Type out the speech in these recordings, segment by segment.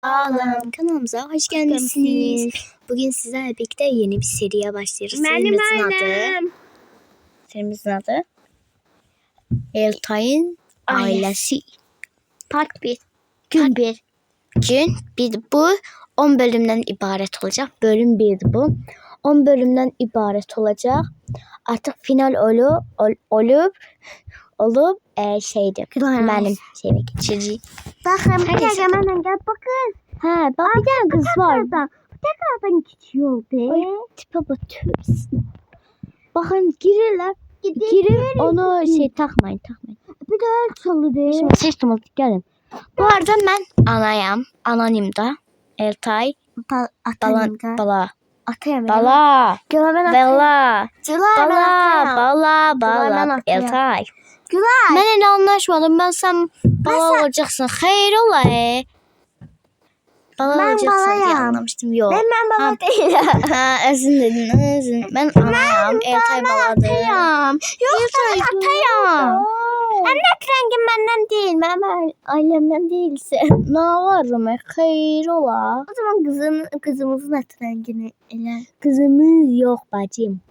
Sağolun. Kanalımıza hoş gelmişsiniz. Bugün sizlerle birlikte yeni bir seriye başlıyoruz. Serimizin adı Eltay'ın Ailesi. Part 1. Gün 1. Gün 1 bu 10 bölümden ibaret olacak. Bölüm 1 bu. 10 bölümden ibaret olacak. Artık final olup şeydi. Benim şeyime geçici. Bakın bir dakika hemen gel bakın. Ha bak bir tane kız var. Tekrardan geçiyordu. Ay tipe batıyorsun. Bakın girirler. Girin onu takmayın. Bir de el çalıyor. Şimdi seçtim olduk gelin. Bu arada ben anayım. Anonim da. Eltay. Bala. Atayım. Bala. Eltay. Gülay. Ben ile anlaşmadım. Ben sen bala olacaksın. Hayır ola. Bala olacaksın diye anlamıştım. Yok. Ben bala değilim. Özün dedin. Ben anayım. Eltay baladır. Yoksa atayım. Anne rengim benden değil. Ben ailemden değilsin. Ne var Ömer? Hayır ola. O zaman kızımızın et rengini ele. Kızımız yok bacım.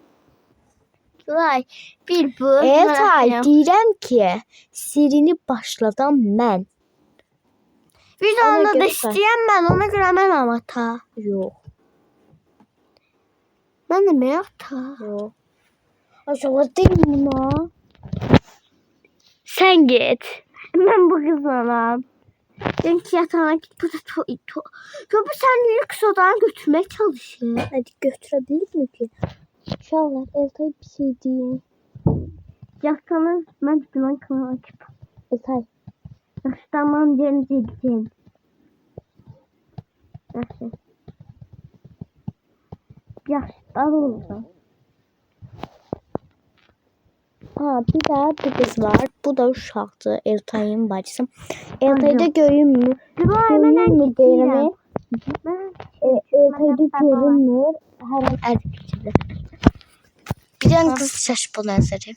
Gülay. Bir bu. Eltay deyirəm ki, sirini başladan mən. Bir de onu da isteyen ben. Ona göre ben amata. Yok. Ben de mi ata? Yok. Aşağıda değil mi buna? Sen git. Ben bu kızım. Çünkü yatağına git. Burada topu sen lüks odan götürmeye çalışıyor. Hadi götürebilir mi ki? İnşallah Eltay bir şey değil. Yaksanız ben duman kanal açıp. Eltay. Tamam canım gideceğim. Nasıl? Yaşlar oldu. Bir daha bir kız var. Bu da uşaqdır. Eltay'ın bacısı. Eltay'da görünmür. Görünmür deyirəm. Eltay'da görünmür. Hər an ərdikçidir. Bir tane kız şaşıp o nəzəri.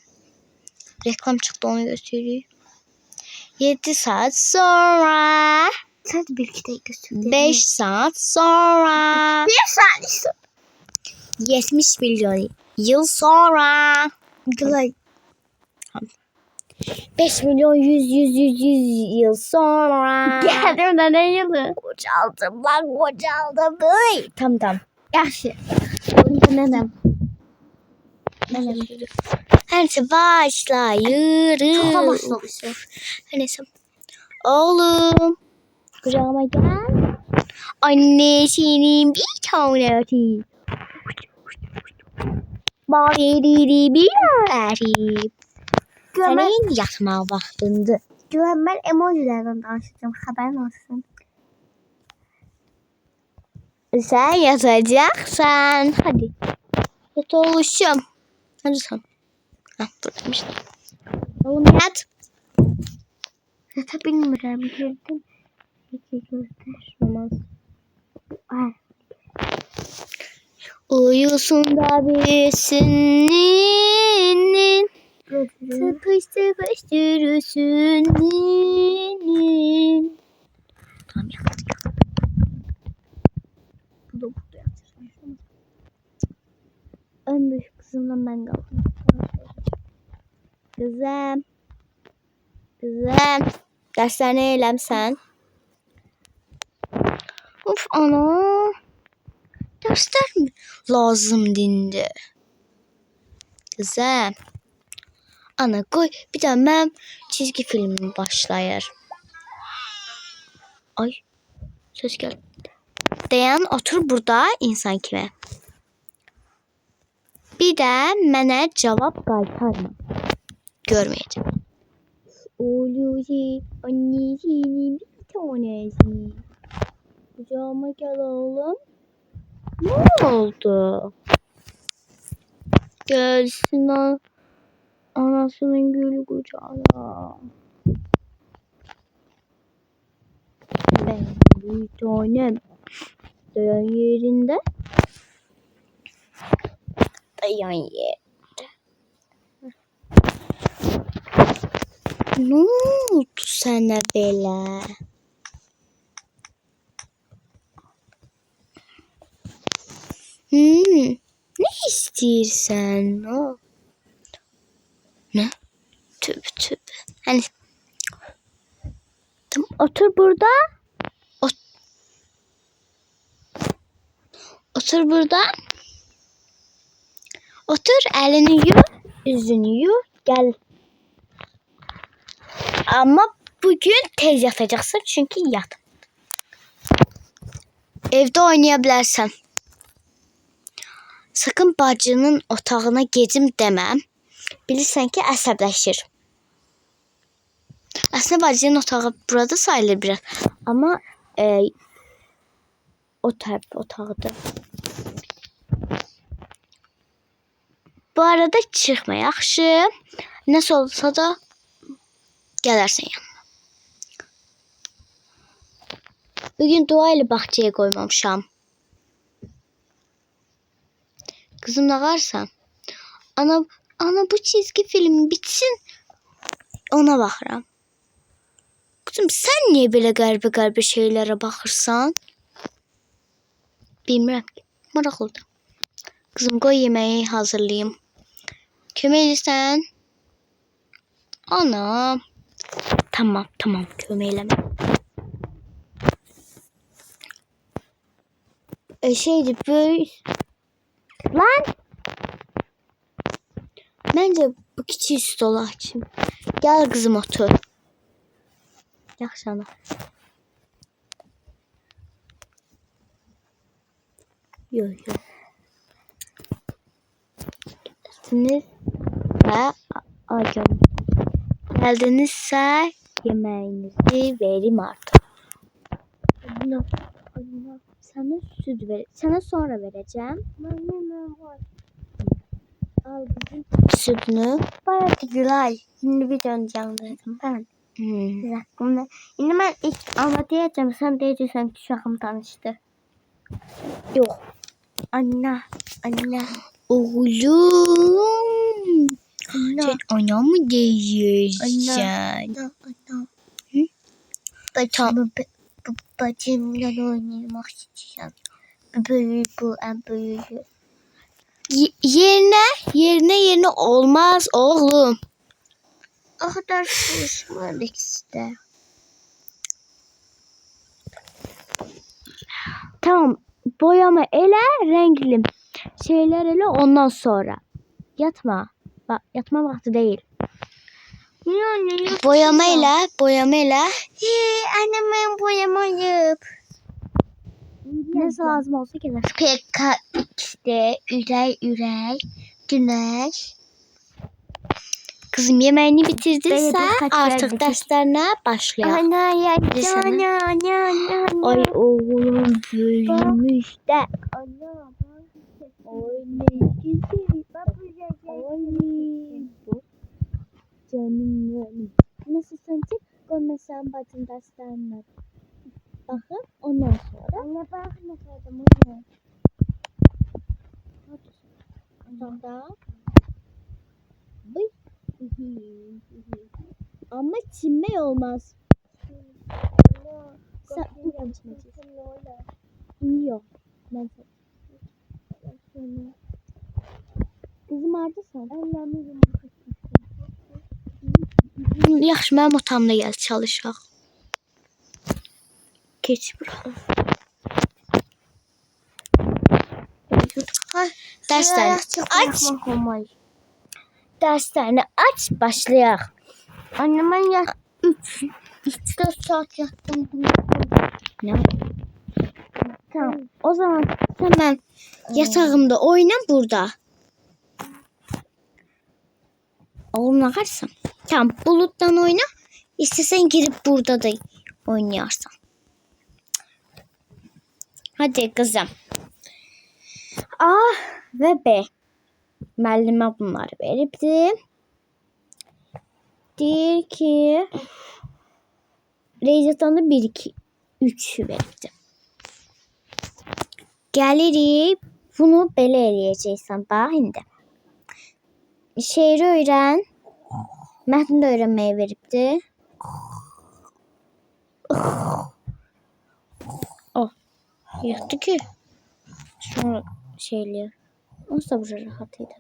Reklam çıktı onu gösteriyor. 7 saat sonra. Sen de bir iki de göster. 5 saat sonra. 1 saat sonra. 70 milyon yıl sonra. Gülay. 5 milyon 100 yıl sonra. Geldim de ne yılı? Kocaldım. Tamam. Yaxşı. Neden? Her neyse başlayırız. Çok da başlamışız. Her neyse. Oğlum. Kucağıma gel. Annesinin bir tanesi. Babiri bir tanesi. Senin yatma vaktinde. Güven ben emojilerden danışacağım. Haberin olsun. Sen yatacaksan. Hadi. Yat oluşum. Hadi sen. Buradaymış. Oğlum yat. Yatabilmiyorum. Girdim. İki göster. Olmaz. Uyusun da büyüsün. Tıpış yürüsün. Tamam yaptık. Bu da burada yatır. En büyük kızımla ben kaldım. Kızım. Derslerini eylemsen. Of ana. Dersler mi lazım dindi? Kızım. Ana koy bir de ben çizgi filmim başlayır. Ay ses geldi. Dayan otur burada insan kimi. Bir de mənə cevap qaytarma. Görmeyeceğim. Oluyor annesinin bir tanesi. Kucağıma gel oğlum. Ne oldu? Gelsin anasının gülü kucağına. Ben bir tanem. Dayan yerinde. Dayan yerinde. Ne oldu sana böyle? Ne istiyorsan o? Ne? Tövbe tövbe. Hani Otur burada. otur burada. Otur, elini yu, yüzünü yu, gel. Ama bugün tez yatacaksın çünkü yat. Evde oynayabilirsen. Sakın bacının otağına gecim demem. Bilirsən ki əsəbləşir. Aslında bacının otağı burada sayılır biraz. Ama o taraf otağıdır. Bu arada çıxma yaxşı. Nəsə olsa da gələrsən yanıma. Bugün dua ile bahçeye koymamışam. Kızım ne varsa. Ana bu çizgi film bitsin. Ona baxıram. Kızım sen niye böyle qəribə şeylere baxırsan? Bilmirəm ki. Maraq oldu. Kızım qoy yemeği hazırlayayım. Kömək edirsən? Ana. Tamam kömək eləmə. Şeydi böyük. Lan. Bence bu küçük stolu açayım. Gel kızım otur. Yaxşı ana. Yok. Geldiniz ve acım. Geldinizse yemeğinizi verim artık. Sana süt ver. Sana sonra vereceğim. Al bizim sütünü. Bayağı güzel. Şimdi bir döneceğim dedim ben. Bir dakika. Şimdi ben ilk anlatacağım. Sen diyeceksin ki şakam tanıştı. Yok. Anne. Oğlum. Sen ana mı diyorsun? Anne. Hı? Bacımla oynamak istiyorum. Bu en büyüğü. Yerine olmaz oğlum. O kadar konuşmadık işte. Tamam. Boyama ele, renkli şeyler ele ondan sonra. Yatma. Bak yatma vakti değil. Boyama ele. Annem ben boyamayıp. Nasıl lazım olsa gelir. Pekka işte ürey, güneş. Kızım yemeğini bitirdiyse Kaç artık verdik? derslerine başlayalım. Anne. Ay oğlum büyümüş de. Ay ne güzel. Ay canım benim. Nasılsın ki? Görmesen bacım derslerine. Bakın ondan sonra. Anne bak ne kadar Sonra. Ama çinme olmaz. Sen buradan çineceksin. Yok. Ben kızım ardısan. Yaxşı mənim otamda gəl çalışaq. Geç bura. Derslerini aç başlayaq. Anne ben 3-4 saat yattım. Ne? Tamam. O zaman sen ben yatağımda oyna burada. Oğlum ne karsın? Tamam buluttan oyna. İstesen girip burada da oynayarsan. Hadi kızım. A ve B. Müəllimə bunları veribdi. Deyir ki Reyzatanda 1, 2, 3 veribdi. Gəlirik. Bunu belə eləyəcəksən. Bax indi. Şeiri öyrən. Mətni də öyrənməyi veribdi. Oh. Yıxdı ki. Sonra şeyliyor. Nasıl burada rahatıydı.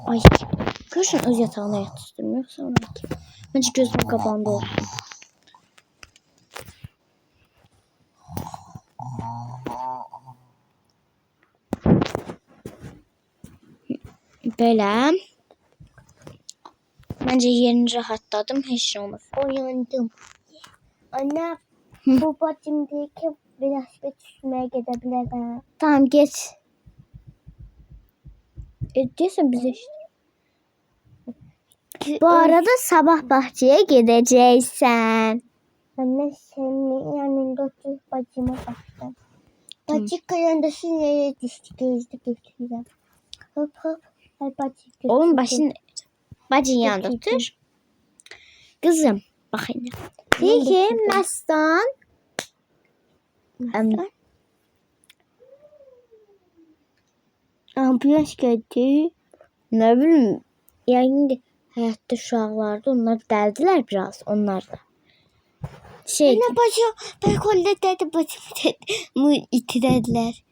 Ay. Görüşün öz yatağına yatıştırmıyor. Sonra ki. Bence gözüm kapandı olsun. Böyle. Bence yerini rahatladım. Hiç şey olmaz. Uyandım. Anne bu bacımdaki biraz düşmeye gidebilir ha. Tamam geç. Diyorsun bize işte. Bu arada sabah bahçeye gideceksen. Anne senin yanında oturup bacıma baktım. Bacı kayandası nereye düştü gözlü götürüyor. Hop hop. Ay bacı götürdü. Oğlum başın bacın yanında Götürdü. otur. Kızım bakayım. Peki Mestan. Ambulans geldi. Ne bileyim. Yani hayatta uşaqlardı. Onlar deldiler biraz. Onlar da. Şey. Anne bacı ben kolda dedi bacım dedi. Mu itirediler.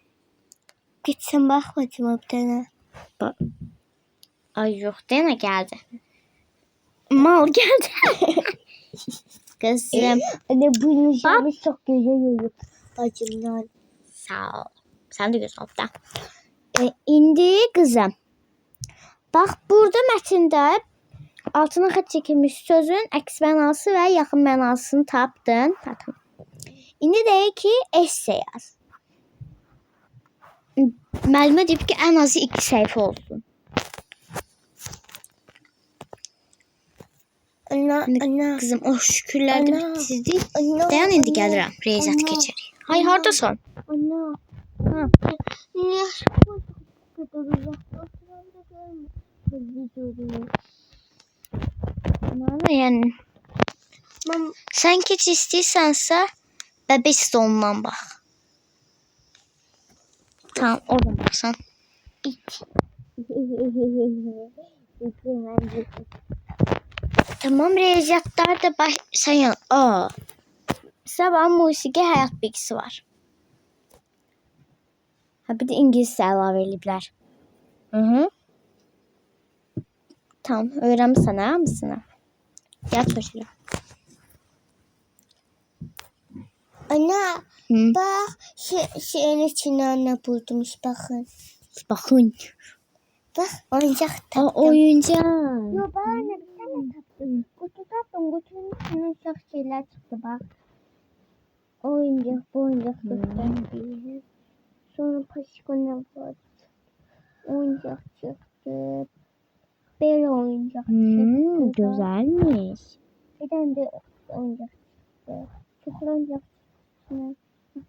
Gitsen bak bacıma bir tane. Ay yok dene geldi. Mal geldi. Kızım. Anne bu nişanı çok güzel uyuyor. Bacımdan. Sağ ol. Sen de güzel da. İndi kızım. Bak burada mətndə altına xətt çəkilmiş sözün əks mənası və yaxın mənasını tapdın. Tapın. İndi deyək ki, esse yaz. Müəllimə deyib ki, ən azı 2 səhifə olsun. Anne. Kızım, o şükürlər də Ana. bitirdik. Anne. Dayan indi gəlirəm. Reyzat Ana. keçərik. Hay, hardasan? Anne. Ha. Niye bu kadar uzaklaştıran da görmüyor. Yəni, Mam sən keç istəyirsənsə, bəbək stolundan bax. Tamam, oradan baxsan. Tamam, riyaziyyatlar da baş... Sən yan... Aa. Sabah musiqi həyat bilgisi var. Ha, bir də ingiliscə əlavə ediblər. Hı. Tamam, öyrənmisən ha hamısını. Yat başına. Anne Hı. bak şeyin içine anne buldummuş bakın. Bakın. Bak oyuncak Aa, taktım. oyuncaq. Yo ben anne bir tane taktım. Kutu taktım. Kutunun içinden çok şeyler çıktı bak. Oyuncak bu oyuncak taktım. Sonra paşikona var. Oyuncak çıktı. Böyle oyuncak çıktı. Güzelmiş. Bir tane de oyuncak çıktı. Çok oyuncak çıktı.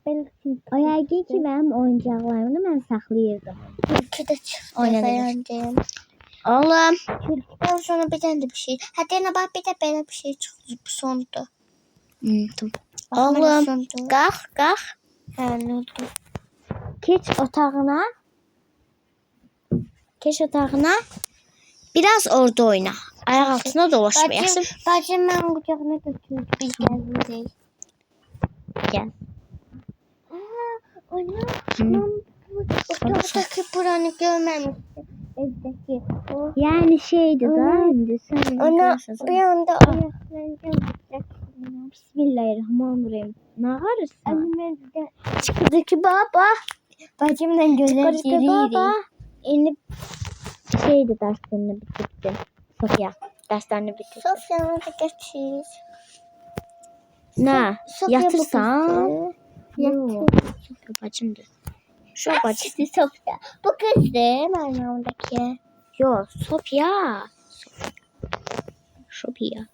Belki O yəqin ki, mənim oyuncaqlarımı mən saxlayırdım. Türkü de çıktı. Oynanır. Beğendim. Oğlum. Türküden sonra bir tane de bir şey. Hadi ana bak bir de böyle bir şey çıktı. Bu sondu. Tamam. Bak, Oğlum. sondu. Qalx. Ha ne oldu? Keç otağına. Keç otağına. Biraz orada oyna. Ayak altına dolaşmayasın. Bacım ben kucağına götürdü. Biz geldik. Gel. Anne. Ben buradaki buranı görmemiştim. Evdeki. O. Yani şeydi da Ana. indi. Sen Ana bir anda ayaklarım. Bismillahirrahmanirrahim. Ne ağrısın? Anneme de Çıkırdaki baba. bacımdan gözler Çıkırdaki baba. giriydi. İndi şeydi derslerini bitirdi. Sofya derslerini bitirdi. Sofya'nı da geçir. Ne? Sofya Yatırsan. bu kızdı. Yok. Sofya bacımdı. Şu bacım. Sofya. Bu kızdı. Ben yanımdaki. Yok. Sofya. Sofya.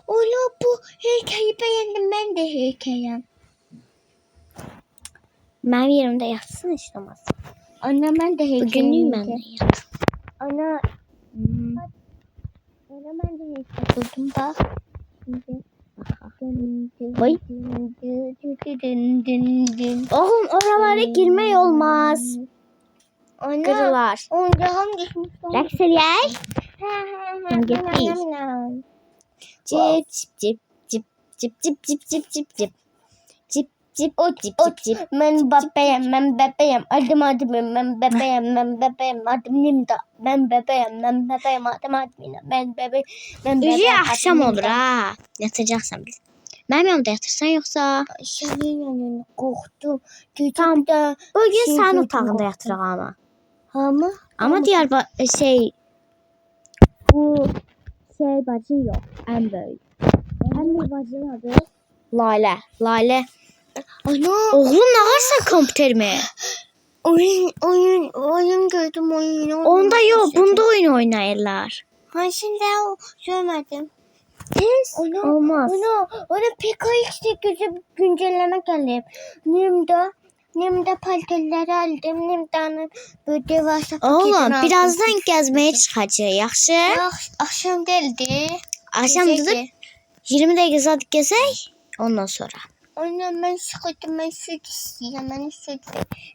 Ola bu heykeyi beğendim. Ben de heykeyim. Benim yerimde yatsın işte masa. Anne ben de heykeyim. Bugünlüğü ben de yat. Ana. Ana ben de heykel buldum bak. Oy. Oğlum oralara girme olmaz. Ana. Kırılar. Oyuncağım düşmüş. Rekseliyer. Cip cip cip cip cip cip cip cip cip cip. Cip cip cip. Ben bebeğim. Adım ben bebeğim. Adım Nimda. Ben bebeğim. Ben bebeğim. Ücü akşam olur ha. Yatacaksan biz. Benim yanımda yatırsan yoksa. Senin yanına korktum. Tamam. Bugün Şey sen gördüm, otağında korktum. yatıraq ama. Ama Diğer bu bacın yok. En büyük. En büyük bacın adı Lale. Lale. ana Oğlum ne varsa kompüter mi? oyun gördüm oyun. Onda yok. Bunda oyun oynayırlar. Ha şimdi o görmedim. Olmaz. Onu PKX'de güncelleme geldi. Nimde paltelleri aldım. Nimda'nın böyle devasa Oğlum birazdan gezmeye çıkacağız. Yaxşı. Akşam geldi. Akşam dedik 20 dakika saat gezək. Ondan sonra. Anne ben sıkıldım. Ben süt isteyeceğim. Ben süt.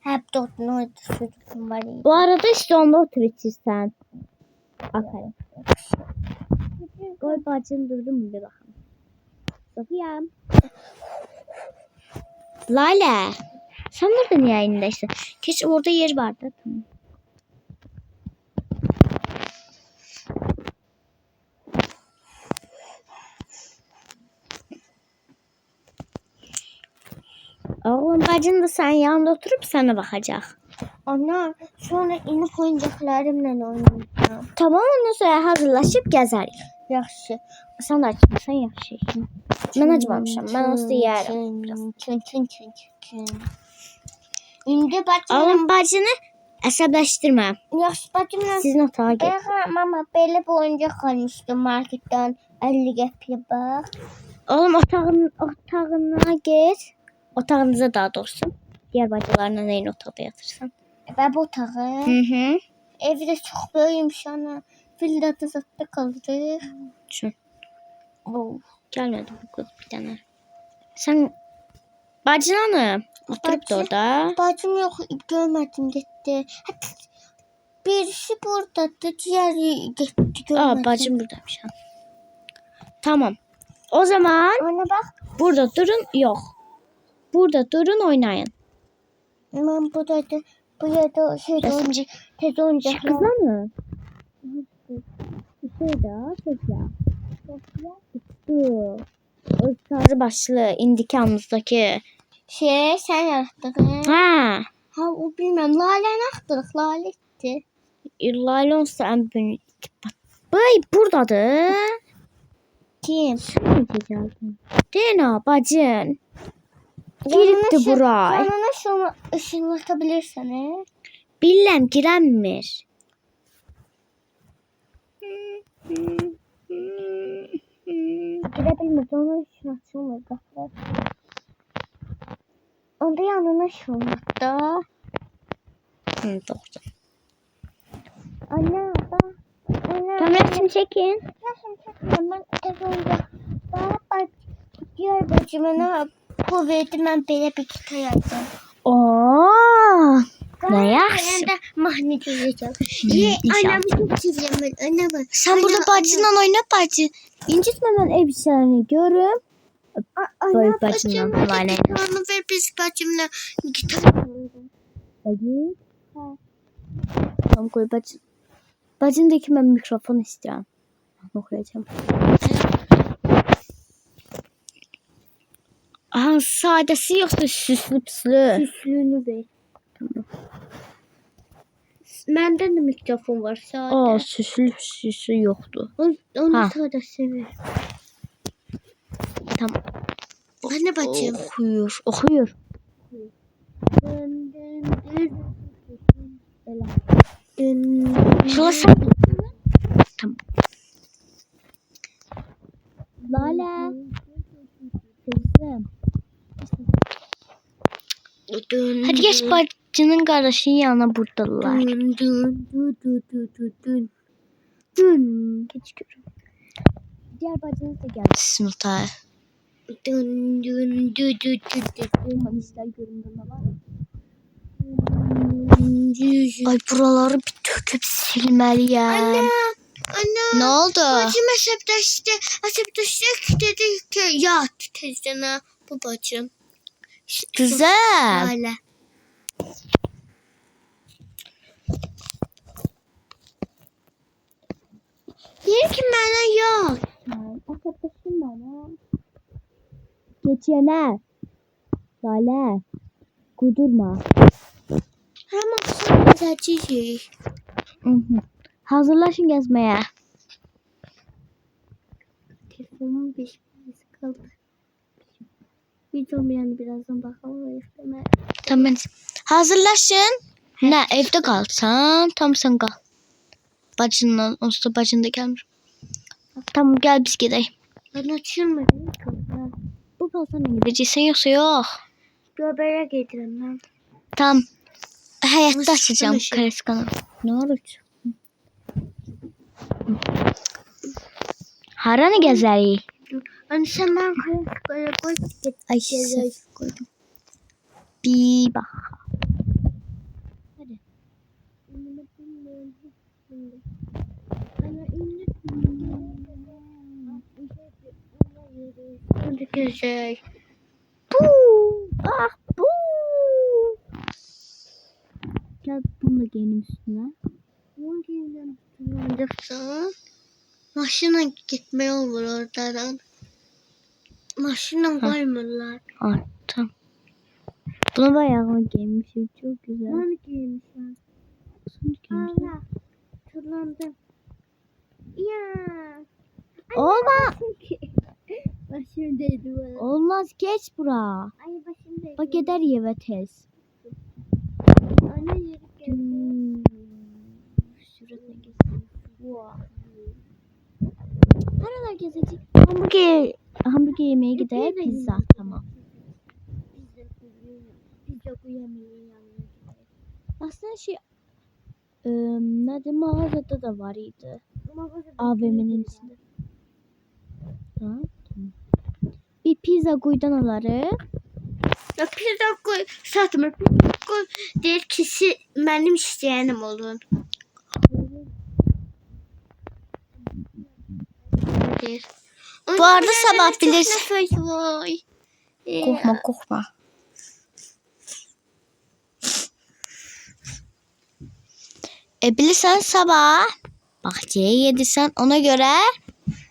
Hep dörtün orada sütüm var. Bu arada işte onda otur içirsən. Aferin. Qoy bacın durdu mu bir baxım. Sofiya. Lale. Sen orada niye yayındasın? Keç orada yer vardı. Tamam. Oğlum bacın da sen yanında oturup sana bakacak. Anne sonra inip oyuncaklarımla oynayacağım. Tamam ondan sonra hazırlaşıp gezeriz. Yaxşı. Sen de açmasan yaxşı. Ben acmamışam. Ben olsa yerim. Çün. İndi bacım. Oğlum bacını əsəbləşdirmə. Yaxşı bacımla. Sizin otağa gel. Mama böyle bir oyuncak almıştım marketten. 50 qəpiyə bak. Oğlum otağına gir. Otağınıza daha doğrusu. Diğer bacılarla neyin otağda yatırsan. Ben bu otağı. Hı. Evde çok böyümüş ana. Villada zaten kaldık. Şu. Gelmedi bu kız bir tane. Sen bacın hanım. Oturup da orada. Bacım yok görmedim gitti. Hatta birisi buradadı diğeri gitti görmedim. Bacım buradaymış. Ha. Tamam. O zaman Anne bak. burada durun. Yok. Burada durun oynayın. Ben buradaydı. Bu yerde tez oyuncaklar. Kızlar Şurada Sofya. Şu. O sarı başlı indikamızdaki. Sen yarattın. Ha. Ha o bilmem. Lale'ni aktarık. Lale gitti. Lale olsa en büyük. Bey buradadır. Kim? Sen ne geldin? Dena bacın. Giripti buraya. Yanına şunu ışınlatabilirsen he. Billem giremmir. Girebilmez. Onu ışınlatılmaz. Onda yanına ışınlattı. Doğru. Anne bak. Tamam resim çekin. Yaşım çekmem. Ben tez oyuncak. Bak diğer bacıma ne kuvveti ben böyle bir kitap yazdım. Ne yaxşı. Ben de magnet olacağım. İnşallah. Annem çok çizeceğim ben. Anne bak. Sen burada bacından oyna bacı. İncitmeden elbiselerini görüm. Böyle bacından kulağına. Onu ver biz bacımla gitar oynayalım. Hadi. Tamam koy bacı. Bacındaki ben mikrofon istiyorum. Okuyacağım. Aha sadesi yoksa süslü püslü. Süslüğünü ver. Tamam. Bende de mikrofon var sade. Süslü yoktu. Onu Ha. sadesi ver. Tamam. Anne bacım. Okuyor. Şurası. Tamam. Lale. Kızım. Hadi geç bacının kardeşinin yanına buradalar. Dün. Geç görün. Diğer bacınız da geldi. Sınıfta. Dün. Manisler göründüğünde var. Ay buraları bir döküp silmeliyim. Anne. Ne oldu? Bacım hesaplaştı dedi ki yat tezden bu bacım. Güzel. Öyle. Diyor ki bana yok. Arkadaşım bana. Geçene. Lale. Kudurma. Ama sonra seçecek. Hazırlaşın gezmeye. Telefonun bir kaldı. Videomu yani birazdan bakalım. Tamam. Hazırlaşın. Ne evde kalsan tam sen kal. Bacınla olsa bacın da gelmiş. Tamam gel biz gidelim. Ben açıyorum. Bu kalsan gideceksin yoksa yok. Göbeğe getireyim ben. Tamam. Hayatta Nasıl açacağım konuşuyor? kareskanı. Ne oruç? Haranı gezeri. Hani sen ben koy. Ay sırf koydum. Bir bak. Hadi. Hadi güzel. Ah bu. Gel bunu da giyinin üstüne. Ne diyeceğim? Anladıksan. Maşına gitmeye olur oradan. Maşına koymurlar. Tamam. Bunu bayağı giymişim. Çok güzel. Ne giymişler? Allah. Tırlandım. Ya. Olmaz. Başımdaydı bu. Olmaz geç bura. Ay başımdaydı. Bak eder yeve tez. Anne yeri geldi. Şurada gezelim. Haralar gezecek. Hamburger yemeye gidelim. Pizza tamam. Pizza koyamıyor yanına. Aslında nerede mağazada da var idi. AVM'nin içinde. Ha, tamam. Bir pizza koydan aları. Ya pizza koy. Satma pizza koy. Diğer kişi benim isteyenim olun. Bu arada sabah bilirsin. Korkma. Bilirsen sabah bahçeye yedirsen ona göre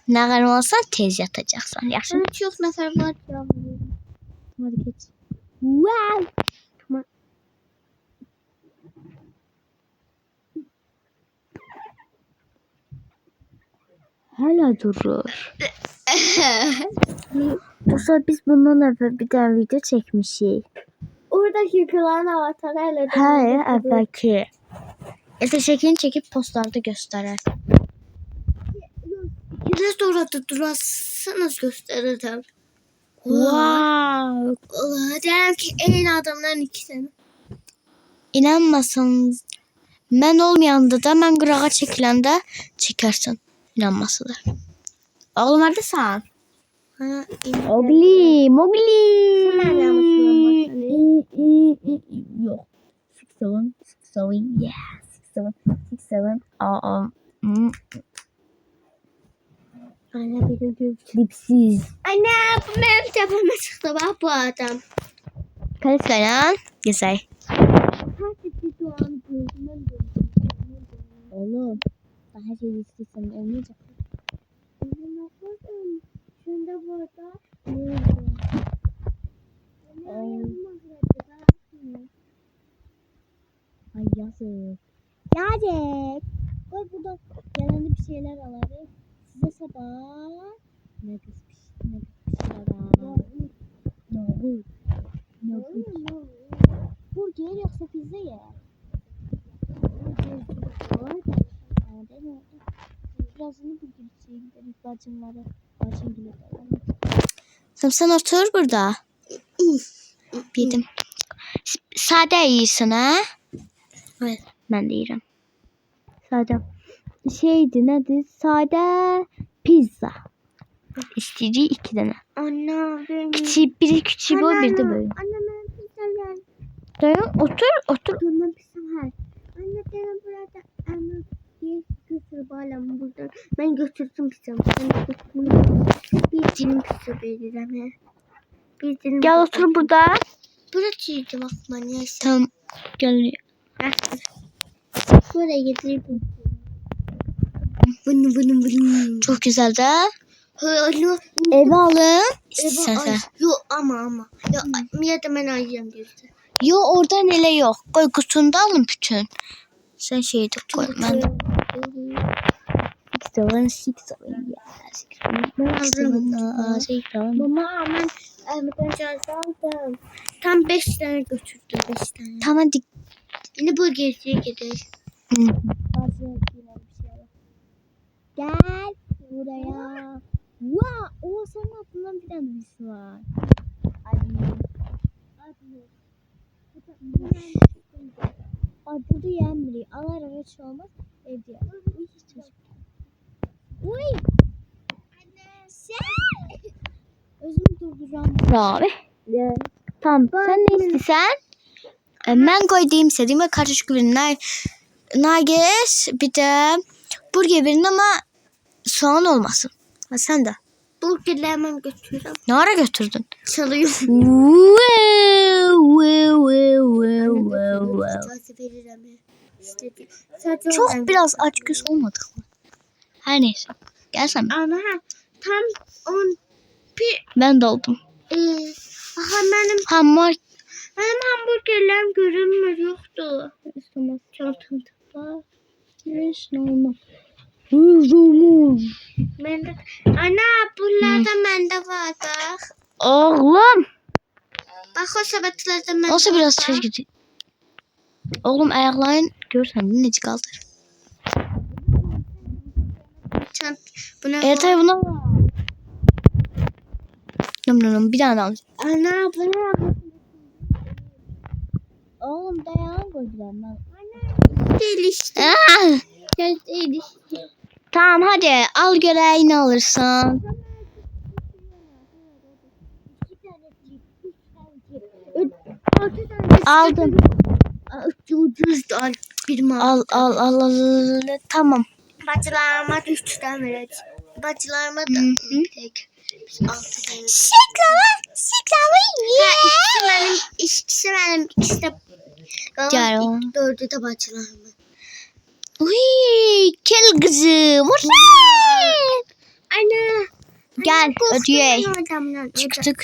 ne kadar olsan tez yatacaksın. Yaşın. Ben çok nefer var ya. Hadi geç. Wow. Tamam. Hala durur. Bu sefer biz bundan evvel bir tane video çekmişiz. Oradaki kılan avatarlarla. Hayır evvelki. Şeklini çekip postlarda gösterir. Biraz da orada durarsanız gösteririm. Wow. Allah derim ki en adamların ikisini. İnanmasanız ben olmayanda da ben qırağa çekiləndə çekersin. İnanmasıdır. Oğlum neredesin? Mowgli. Sen nereden yapıyorsun? Yok. 6 7 yeah. 6 7 Anne benim gibi. Dipsiz. Anne bu benim tepeme çıktı bak bu adam. Kaliferen. Güzel. Herkesi doğan gözümün Oğlum. Daha şey istiyorsan olmayacak. Şunda burada. Ay yazık. Yazık. Koy burada gelende bir şeyler alalım. Size sabah ne pis burger yoksa pizza ye. Birazını burger içeye gidelim bacımları. Bacım bile dayanır. Sen otur burada. Yedim. Sade yiyorsun ha? Evet. Ben de yerim. Sade. Şeydi nedir? Sade pizza. İsteyeceği 2 tane. Anne benim. Biri küçüğü bu bir de böyle. Anne ben pizza gel. Dayan otur. Anne pizza her. Anne benim burada. Anne bir götür bağlam burada. Ben götürdüm pizzamı. Bir dilim pizza vereceğim he. Bir dilim Gel pizza. otur burada. Buracıydı bakma neyse. Tamam. Gel. Buraya getireyim. Bunu. Çok güzel de. Alo. Ev alın. Sen. Yok ama. Ya da ben ayıracağım diyorsun. Yo orada hele yok. Koy kutunda alın bütün. Sen şeyde koy. Ben Mama ben aldım. Tam 5 tane götürdü 5 tane. Tamam hadi. Yine bu geziye gidelim. Gel buraya. Wow, o senin aklından bir tane birisi var. Adı Yemri. Alar araç olmaz. Ediyor. Uy. Sen. Özümü durduracağım. Abi. Tamam. Sen ne istiyorsan? Ben koyduğum istediğim karışık ürünler. Nuggets bir de burger birin ama soğan olmasın. Ha, sen de. Burgerleri hemen götürürüm. Ne ara götürdün? Çalıyor. Çok biraz aç göz olmadık mı? Her neyse. Gelsene. Ana tam 10 Ben de oldum. benim hamburgerlerim görünmüyor yoktu. Çantamda var. Bende. Ana bunlardan bende var bak. Oğlum. Bak o sepetlerden bende Olsa var, biraz bak. tez gidiyor. Oğlum ayakların görsen de necik kaldır. Buna Ertay buna var. Bir tane al. Ana buna Oğlum dayan koydular ben. değil işte. Değil işte. Tamam hadi al göreğini alırsan. Aldım. Ucuz al bir mal. Al. Tamam. Bacılarıma da 3 tane vereceğim. Bacılarıma da tek. 6 tane. İkisi benim işte. Gel. 4'ü de bacılarımın. Uy, kel kızım. Ana. Gel ödeyey. Oradan. Çıktık.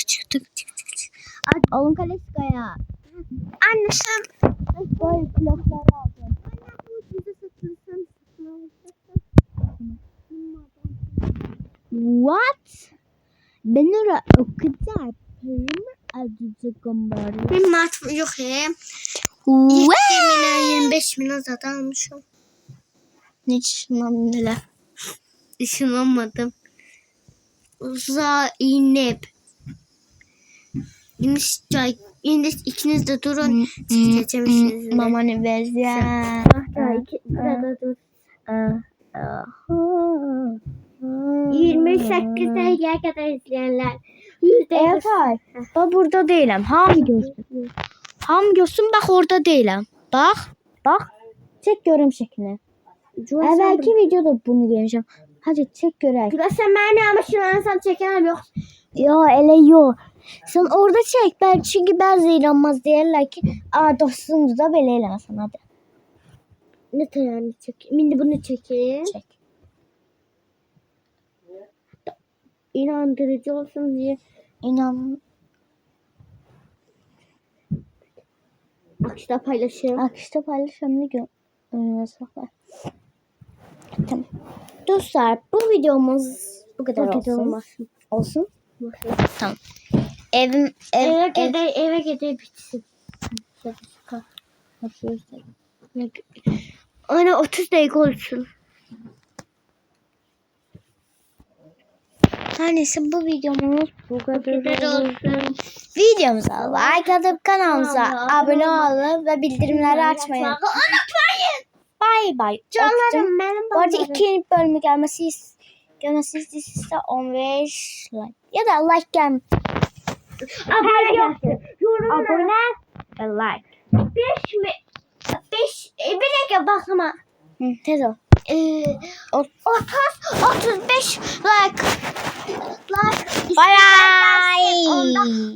Oğlum Kalesika'ya. Anne sen. Böyle blokları aldım. What? Ben oraya o kadar paramı alacağım bari. Benim matım yok he. Wow. 25 milyon zaten almışım. Hiç neler. Işınlanmadım. Zeynep. Yine ikiniz de durun. Seçeceğim Mamanı vereceğim. Burada dur. 28'e kadar izleyenler. Efay. Bak burada değilim. Ham görsün. Ham görsün bak orada değilim. Bak. Çek görüm şeklini. Evvelki videoda bunu göreceğim. Hadi çek görək. Gülə sen beni ama şunlarsan çekemem yok. Yo elə yo. Sen orada çek. Çünkü bazı inanmaz deyirlər ki, dostumdur da belə eləməsən hadi. Ne tane çekeyim? Şimdi bunu çekeyim. Çek. İnandırıcı olsun diye. İnan. Akışta paylaşıyorum. Akışta paylaşımını sakla. Tamam. Dostlar bu videomuz bu kadar olsun. Olsun. Tamam. Eve gede bitsin. Ana 30 dakika olsun. Her neyse bu videomuz bu kadar olsun. Videomuza like atıp kanalımıza abone olun ve bildirimleri açmayı Unutmayın. Bay. Canlarım benim. Bu arada 2 bölümü gelmesi istiyorsa 15 like. Ya da like gelmesi. Abone ve like. 5 mi? 5 bir dakika bak ama. Tez ol. 35 like. Bye bye.